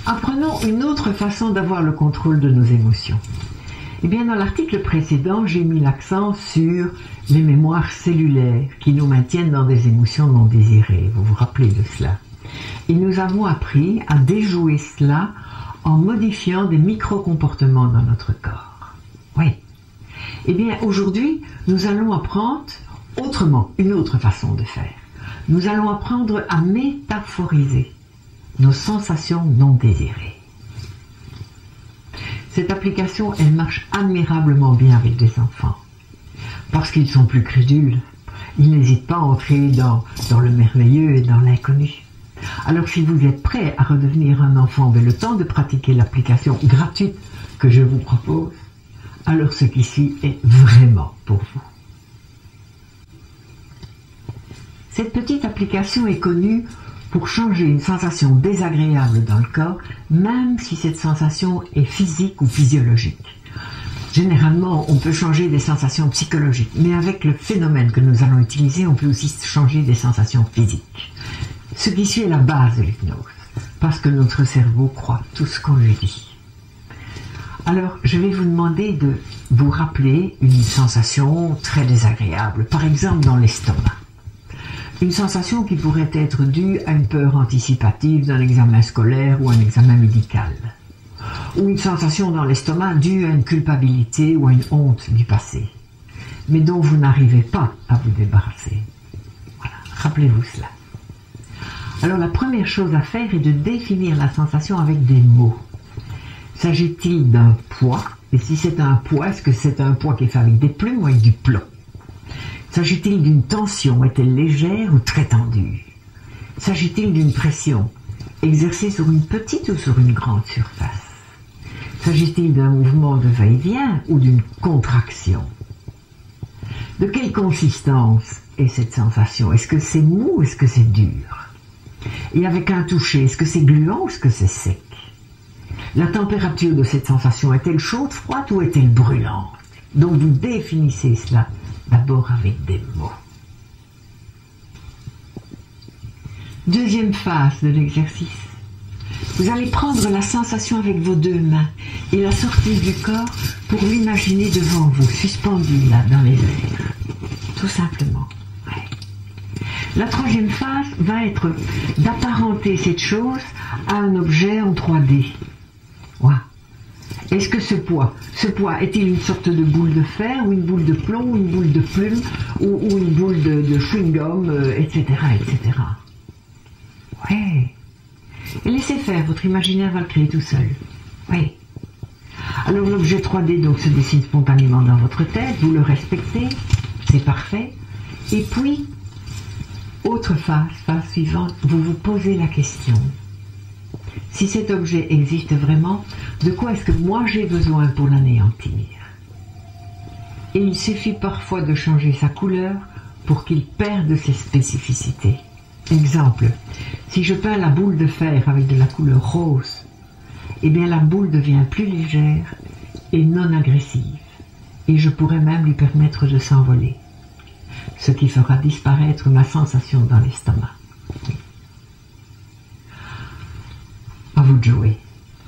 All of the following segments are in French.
Apprenons une autre façon d'avoir le contrôle de nos émotions. Eh bien, dans l'article précédent, j'ai mis l'accent sur les mémoires cellulaires qui nous maintiennent dans des émotions non désirées. Vous vous rappelez de cela? Et nous avons appris à déjouer cela en modifiant des micro-comportements dans notre corps. Oui. Eh bien, aujourd'hui, nous allons apprendre autrement, une autre façon de faire. Nous allons apprendre à métaphoriser nos sensations non désirées. Cette application, elle marche admirablement bien avec des enfants. Parce qu'ils sont plus crédules. Ils n'hésitent pas à entrer dans le merveilleux et dans l'inconnu. Alors si vous êtes prêt à redevenir un enfant avec le temps de pratiquer l'application gratuite que je vous propose, alors ce qui suit est vraiment pour vous. Cette petite application est connue pour changer une sensation désagréable dans le corps, même si cette sensation est physique ou physiologique. Généralement, on peut changer des sensations psychologiques, mais avec le phénomène que nous allons utiliser, on peut aussi changer des sensations physiques. Ce qui suit est la base de l'hypnose, parce que notre cerveau croit tout ce qu'on lui dit. Alors, je vais vous demander de vous rappeler une sensation très désagréable, par exemple dans l'estomac. Une sensation qui pourrait être due à une peur anticipative d'un examen scolaire ou un examen médical. Ou une sensation dans l'estomac due à une culpabilité ou à une honte du passé, mais dont vous n'arrivez pas à vous débarrasser. Voilà, rappelez-vous cela. Alors la première chose à faire est de définir la sensation avec des mots. S'agit-il d'un poids? Et si c'est un poids, est-ce que c'est un poids qui est fait avec des plumes ou avec du plomb? S'agit-il d'une tension? Est-elle légère ou très tendue? S'agit-il d'une pression exercée sur une petite ou sur une grande surface? S'agit-il d'un mouvement de va-et-vient ou d'une contraction? De quelle consistance est cette sensation? Est-ce que c'est mou ou est-ce que c'est dur? Et avec un toucher, est-ce que c'est gluant ou est-ce que c'est sec? La température de cette sensation est-elle chaude, froide ou est-elle brûlante? Donc vous définissez cela d'abord avec des mots. Deuxième phase de l'exercice. Vous allez prendre la sensation avec vos deux mains et la sortir du corps pour l'imaginer devant vous, suspendue là dans les airs. Tout simplement. Ouais. La troisième phase va être d'apparenter cette chose à un objet en 3D. Ouais. Est-ce que ce poids est-il une sorte de boule de fer ou une boule de plomb ou une boule de plume ou une boule de chewing-gum, etc., etc. Ouais. Et laissez faire, votre imaginaire va le créer tout seul. Oui. Alors l'objet 3D donc se dessine spontanément dans votre tête, vous le respectez, c'est parfait. Et puis, autre phase suivante, vous vous posez la question. Si cet objet existe vraiment, de quoi est-ce que moi j'ai besoin pour l'anéantir? Et il suffit parfois de changer sa couleur pour qu'il perde ses spécificités. Exemple, si je peins la boule de fer avec de la couleur rose, eh bien la boule devient plus légère et non agressive, et je pourrais même lui permettre de s'envoler, ce qui fera disparaître ma sensation dans l'estomac. À vous de jouer.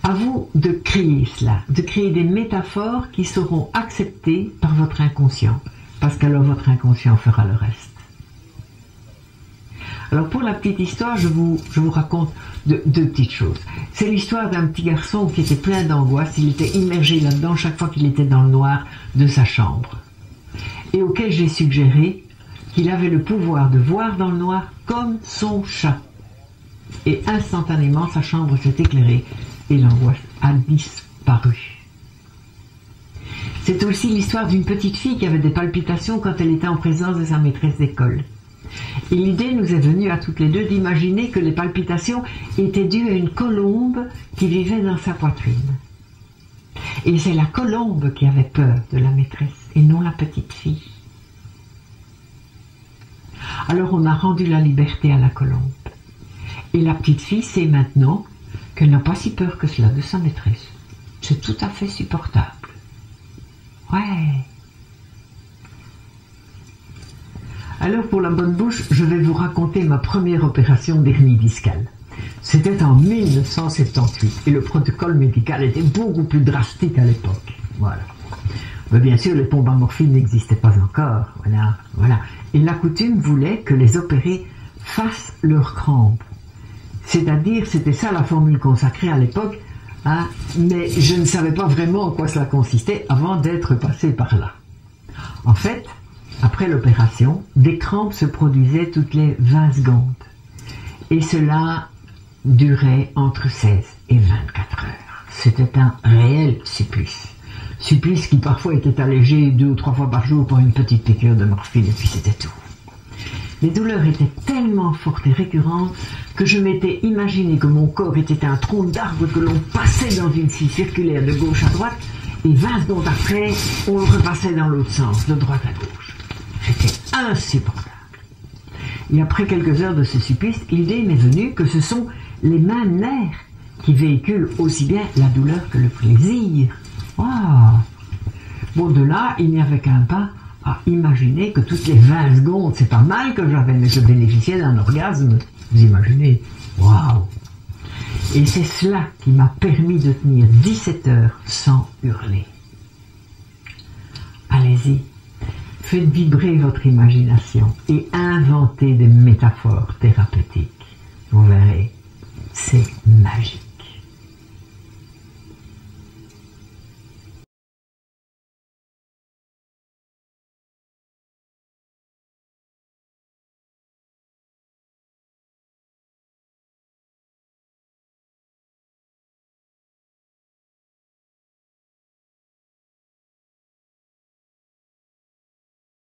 À vous de créer cela, de créer des métaphores qui seront acceptées par votre inconscient, parce qu'alors votre inconscient fera le reste. Alors pour la petite histoire, je vous raconte deux petites choses. C'est l'histoire d'un petit garçon qui était plein d'angoisse, il était immergé là-dedans chaque fois qu'il était dans le noir de sa chambre, et auquel j'ai suggéré qu'il avait le pouvoir de voir dans le noir comme son chat. Et instantanément, sa chambre s'est éclairée et l'angoisse a disparu. C'est aussi l'histoire d'une petite fille qui avait des palpitations quand elle était en présence de sa maîtresse d'école. Et l'idée nous est venue à toutes les deux d'imaginer que les palpitations étaient dues à une colombe qui vivait dans sa poitrine. Et c'est la colombe qui avait peur de la maîtresse et non la petite fille. Alors on a rendu la liberté à la colombe. Et la petite fille sait maintenant qu'elle n'a pas si peur que cela de sa maîtresse. C'est tout à fait supportable. Ouais. Alors pour la bonne bouche, je vais vous raconter ma première opération d'hernie discale. C'était en 1978 et le protocole médical était beaucoup plus drastique à l'époque. Voilà. Mais bien sûr, les pompes à morphine n'existaient pas encore. Voilà. Et la coutume voulait que les opérés fassent leurs crampes. C'est-à-dire, c'était ça la formule consacrée à l'époque, hein, mais je ne savais pas vraiment en quoi cela consistait avant d'être passé par là. En fait, après l'opération, des crampes se produisaient toutes les 20 secondes. Et cela durait entre 16 et 24 heures. C'était un réel supplice. Supplice qui parfois était allégé 2 ou 3 fois par jour par une petite piqûre de morphine et puis c'était tout. Les douleurs étaient tellement fortes et récurrentes que je m'étais imaginé que mon corps était un tronc d'arbre que l'on passait dans une scie circulaire de gauche à droite et 20 secondes après, on le repassait dans l'autre sens, de droite à gauche. C'était insupportable. Et après quelques heures de ce supplice, l'idée m'est venue que ce sont les mêmes nerfs qui véhiculent aussi bien la douleur que le plaisir. Ah. Bon, de là, il n'y avait qu'un pas à imaginer que toutes les 20 secondes, c'est pas mal que j'avais, mais je bénéficiais d'un orgasme. Vous imaginez? Waouh! Et c'est cela qui m'a permis de tenir 17 heures sans hurler. Allez-y, faites vibrer votre imagination et inventez des métaphores thérapeutiques. Vous verrez, c'est magique.